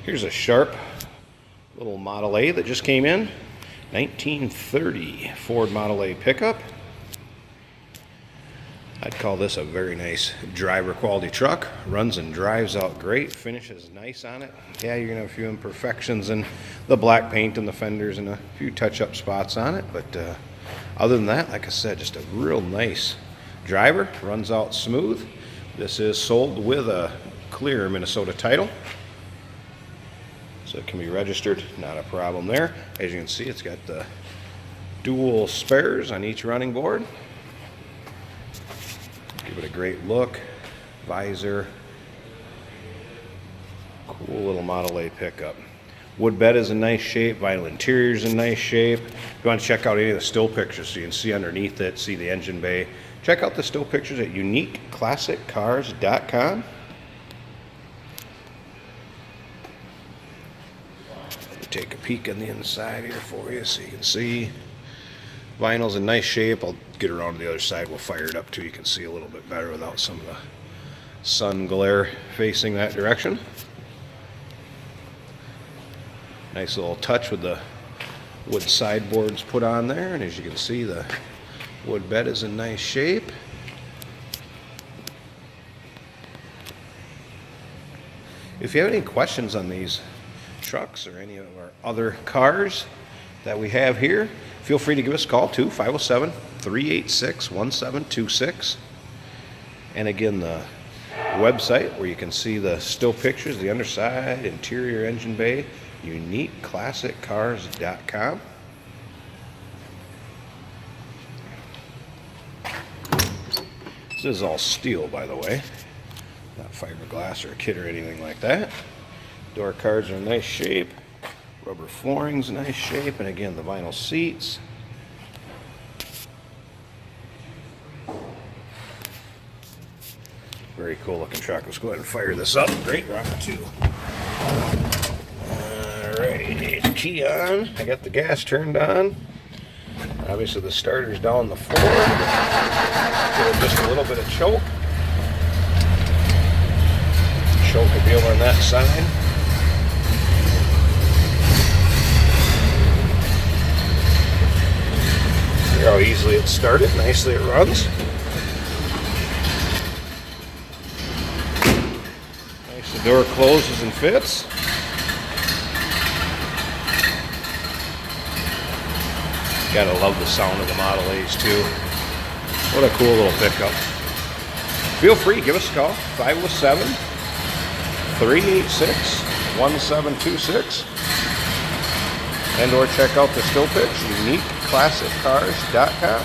Here's a sharp little Model A that just came in. 1930 Ford Model A pickup. I'd call this a very nice driver quality truck. Runs and drives out great. Finishes nice on it. Yeah, you're going to have a few imperfections in the black paint and the fenders and a few touch-up spots on it. But other than that, like I said, just a real nice driver. Runs out smooth. This is sold with a clear Minnesota title. So it can be registered. Not a problem there. As you can see, it's got the dual spares on each running board. Give it a great look. Visor. Cool little Model A pickup. Wood bed is in nice shape. Vinyl interior is in nice shape. If you want to check out any of the still pictures so you can see underneath it, see the engine bay, check out the still pictures at uniqueclassiccars.com. Take a peek on the inside here for you so you can see. Vinyl's in nice shape. I'll get around to the other side. We'll fire it up too. You can see a little bit better without some of the sun glare facing that direction. Nice little touch with the wood sideboards put on there. And as you can see, the wood bed is in nice shape. If you have any questions on these trucks or any of our other cars that we have here, feel free to give us a call too, 507-386-1726. And again, the website where you can see the still pictures, the underside, interior engine bay, uniqueclassiccars.com. This is all steel, by the way, not fiberglass or a kit or anything like that. Door cards are in nice shape. Rubber flooring's in nice shape. And again, the vinyl seats. Very cool looking truck. Let's go ahead and fire this up. Great rock too. Alright, key on. I got the gas turned on. Obviously the starter's down the floor. Give it just a little bit of choke. Choke will be over on that side. Hear how easily it started, nicely it runs. Nice, the door closes and fits. Gotta love the sound of the Model A's too. What a cool little pickup. Feel free, give us a call, 507-386-1726. And or check out the still pics, uniqueclassiccars.com.